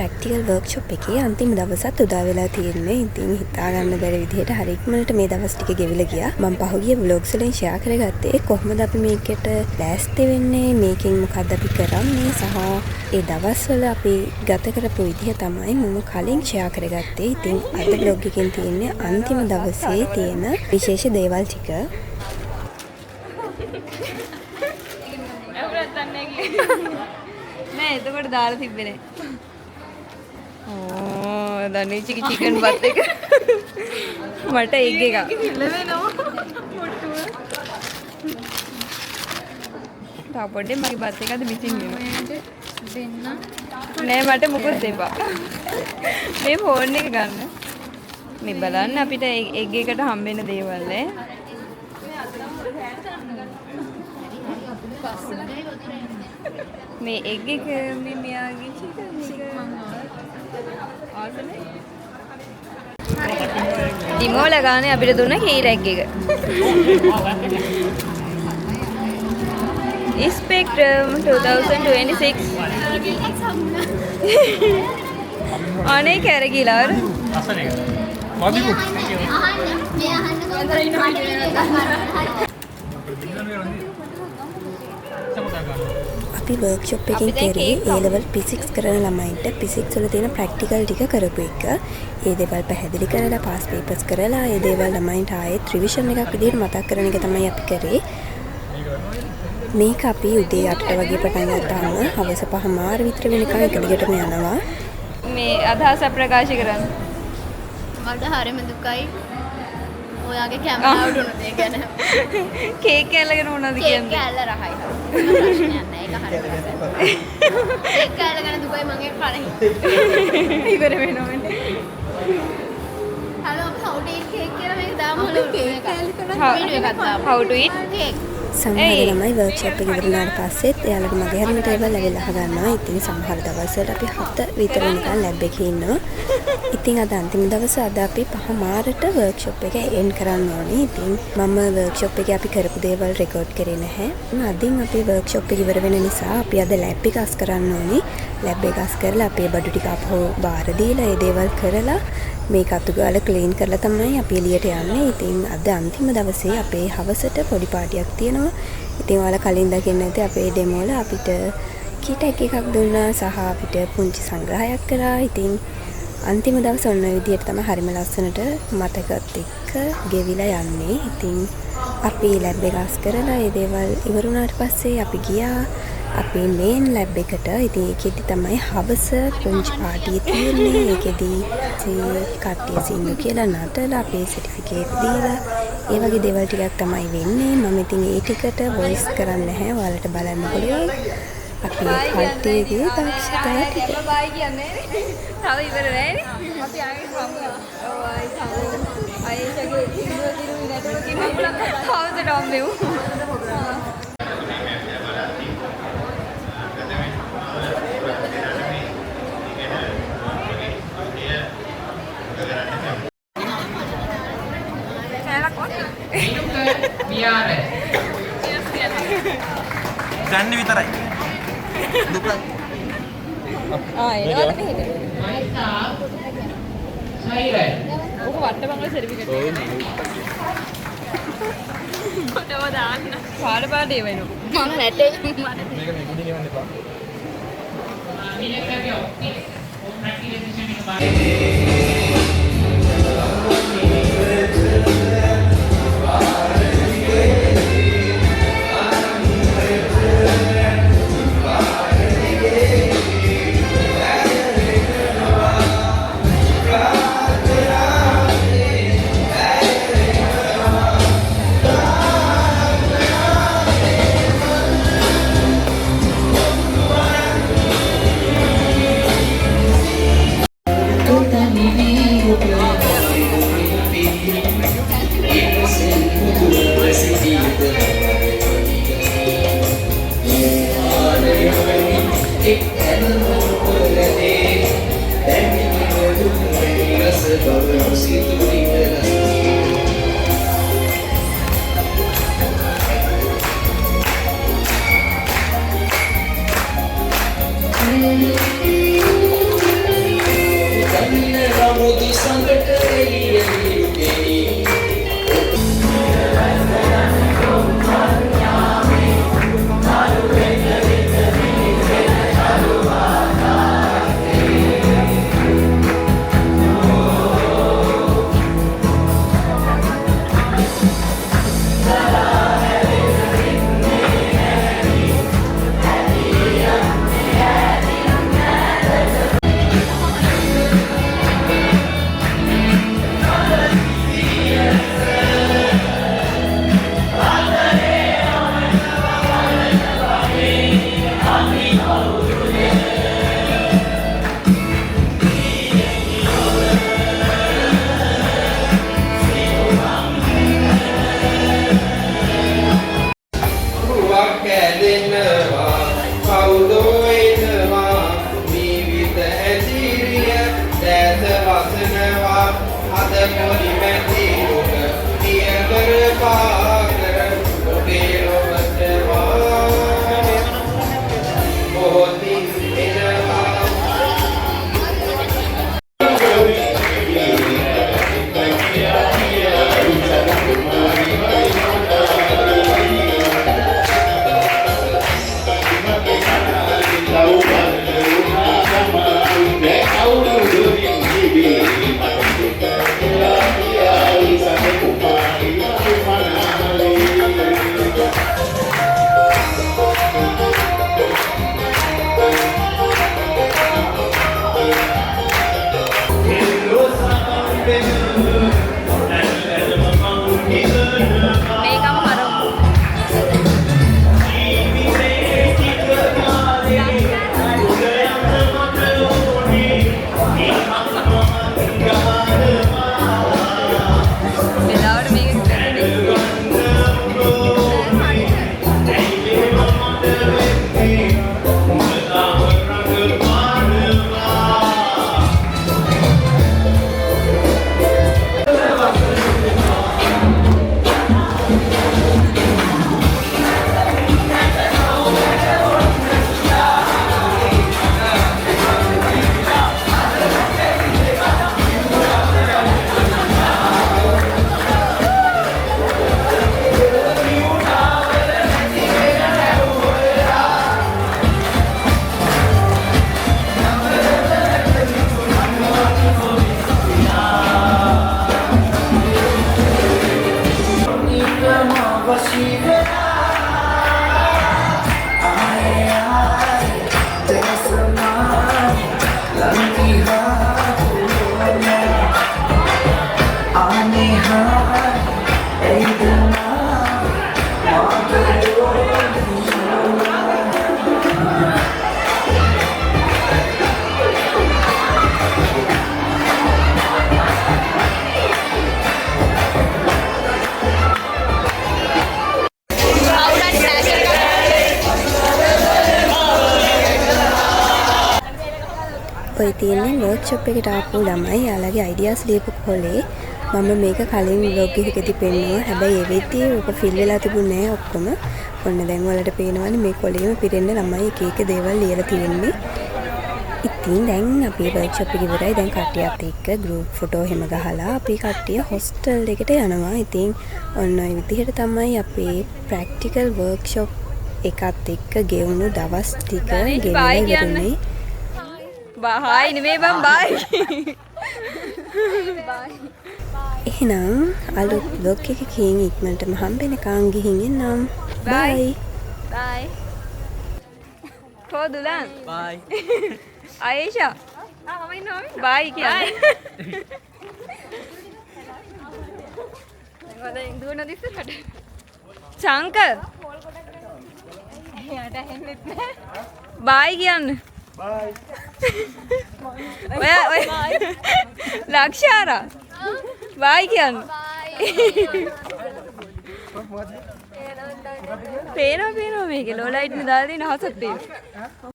Practical workshop එකේ අන්තිම දවසත් උදා වෙලා තියෙන්නේ. ඉතින් හිතා ගන්න බැරි විදිහට හරි ඉක්මනට මේ දවස් ටික ගෙවිලා ගියා. මම පහුගිය vlogs වලින් share කරගත්තේ කොහොමද අපි මේකට ලෑස්ති වෙන්නේ, මේකෙන් මොකද්ද අපි කරන්නේ සහ ඒ දවස්වල අපි ගත කරපු විදිහ තමයි මම කලින් share කරගත්තේ. ඉතින් අද vlog එකෙන් තියෙන්නේ අන්තිම දවසේ තියෙන විශේෂ දේවල් ටික. නෑ එතකොට දාලා තිබ්බේ නෑ. ඕ දන්නේ චිකන් බත් එක. මට එග් එකක්. ලැබෙනවා. මොට්ටුව. තාපොඩේ මගේ බත් එකද මිසින් වෙනවා. දෙන්න. නෑ මට මොකොත් දෙපා. මේ ෆෝන් එක ගන්න. මේ බලන්න අපිට එග් එකට හම්බෙන දේවල් නේ. මේ එග් එක මේ මෙයාගේ චිකන් ආසනේ ඩිමෝල ගානේ අපිට දුන්න කීර එග් එක ස්පෙක්ට්‍රම් 2026 අනේ කැරගිලා අසනේ මදිකු අපි වර්ක්ෂොප් එකකින් කරේ A level physics කරන ළමයින්ට physics වල තියෙන ප්‍රැක්ටිකල් ටික කරපු එක. ඒ දේවල් පැහැදිලි කරලා පාස් පේපර්ස් කරලා ඒ දේවල් ළමයින්ට ආයෙත් රිවිෂන් එකක් විදිහට මතක් කරන එක තමයි අපි කරේ. මේක අපි උදේ 8ට වගේ පටන් ගත්තාම හවස 5:00 විතර වෙනකන් එක දිගටම යනවා. මේ අදහස ප්‍රකාශ කරන්න. මට හරිම දුකයි. ඔයාගේ කැමරාවට උනත් ඒ ගැන. කේක් කෑල්ලගෙන මොනවද කියන්නේ? කේක් කෑල්ල රහයි. ප්‍රශ්නයක් නෑ ඒක හරියට. කේක් කෑල්ල ගැන දුකයි මම ඒක කරන්නේ. ඉවර වෙනවනේ. Hello how to eat cake කියලා මේක දාමු කේක් කෑල්ල කරන වීඩියෝ එකක් දාමු. how to eat cake. සමහර ළමයි වර්ක්ෂොප් එක ඉවර වුණාට පස්සෙත් එයාලට මගේ හැරෙන ටේබල් ඇවිල්ලා අහගන්නවා. ඉතින් සමහර දවස්වල අපි 7 විතර නිකන් ලැබ් එකේ ඉන්නවා. ඉතින් අද අන්තිම දවසේ අද අපි 5:00ට වර්ක්ෂොප් එක එන්ඩ් කරන්න ඕනේ. ඉතින් මම වර්ක්ෂොප් එකේ අපි කරපු දේවල් රෙකෝඩ් කරේ නැහැ. අදින් අපි වර්ක්ෂොප් එක ඉවර වෙන නිසා අපි අද ලැබ් එක අස් කරන්න ඕනේ. ලැබ් එක අස් කරලා අපේ බඩු ටික අපහො බාර දීලා ඒ දේවල් කරලා මේක අතුගාලා ක්ලීන් කරලා තමයි අපි එළියට යන්නේ. ඉතින් අද අන්තිම දවසේ අපේ හවසට පොඩි පාටියක් තියෙනවා. ඉතින් ඔයාලා කලින් දකින්න ඇති අපේ ඩෙමෝ වල අපිට කීට් එකක් දුන්නා සහ අපිට පුංචි සංග්‍රහයක් කරා. ඉතින් අන්තිම දවස ඔන්න ඔය විදිහට තමයි හරිම ලස්සනට මතකත් එක්ක ගෙවිලා යන්නේ. ඉතින් අපි ලැබ් එක අස් කරලා ඒ දේවල් ඉවර වුණාට පස්සේ අපි ගියා අපේ මේන් ලැබ් එකට. ඉතින් ඒකෙදි තමයි හවස පුංචි පාටිය තියෙන්නේ. ඒකෙදි කට්ටිය සින්දු කියලා නටලා අපේ සර්ටිෆිකේට් දීලා ඒ වගේ දේවල් ටිකක් තමයි වෙන්නේ. මම ඉතින් ඒ ටිකට වොයිස් කරන්නේ නැහැ. ඔයාලට බලන්න පුළුවන්. අපේ කට්ටියගේ දක්ෂතාව ටික. බයි කියන්නේ තව ඉවර නෑනේ. අපි ආයෙත් හම්බුනා. ඔව් ආයෙත් හම්බුනා. ආයෙත්ගේ ඉන්දුව දිරු නැටුව කිව්වා. හවසට හම්බෙමු. ගන්න විතරයි. දුක. එනවද මෙහෙට? ඔක වට්ටමංගල සර්ටිෆිකේට් එක. කොටව දාන්න. පාඩ පාඩ ඒ වෙනු. මම නැටේ. මේක මේ කුඩි නිවන්න එපා. Thank you. ඔය තියෙන්නේ වර්ක්ෂොප් එකට ආපු ළමයි යාළගේ අයිඩියාස් ලියපු කොලේ මම මේක කලින් vlog එකකදී පෙන්නුවා. හැබැයි ඒ වෙද්දී ඔක ෆිල් වෙලා තිබුණේ නැහැ ඔක්කොම. ඔන්න දැන් ඔයාලට පේනවනේ මේ කොලේම පිරෙන්න ළමයි එක එක දේවල් ලියලා තියෙන්නේ. ඉතින් දැන් අපේ වර්ක්ෂොප් එක ඉවරයි. දැන් කට්ටියත් එක්ක ගෲප් ෆොටෝ හැම ගහලා අපි කට්ටිය හොස්ටල් එකට යනවා. ඉතින් ඔන්න ඔය විදිහට තමයි අපේ ප්‍රැක්ටිකල් වර්ක්ෂොප් එකත් එක්ක ගෙවුණු දවස් ටික ගෙවිලා ඉවරුනේ. බායි නෙමෙයි බං බායි. එහෙනම් අලුත් vlog එකකින් ඉක්මනටම හම්බෙනකන් ගිහින් එන්නම්. බයි. බයි. කොදුලන්. බයි. ආයේෂා. මම ඉන්නවා. බයි කියන්නේ. දැන් දුවන දිස්සට. චංකර්. එයාට හෙන්නෙත් නෑ. බයි කියන්නේ. බයි. ඔය ලක්ෂාරා. බයි කියන්නේ. පේනවා මේකේ ලෝ ලයිට් නේ දාලා තියෙන හසක් තියෙන.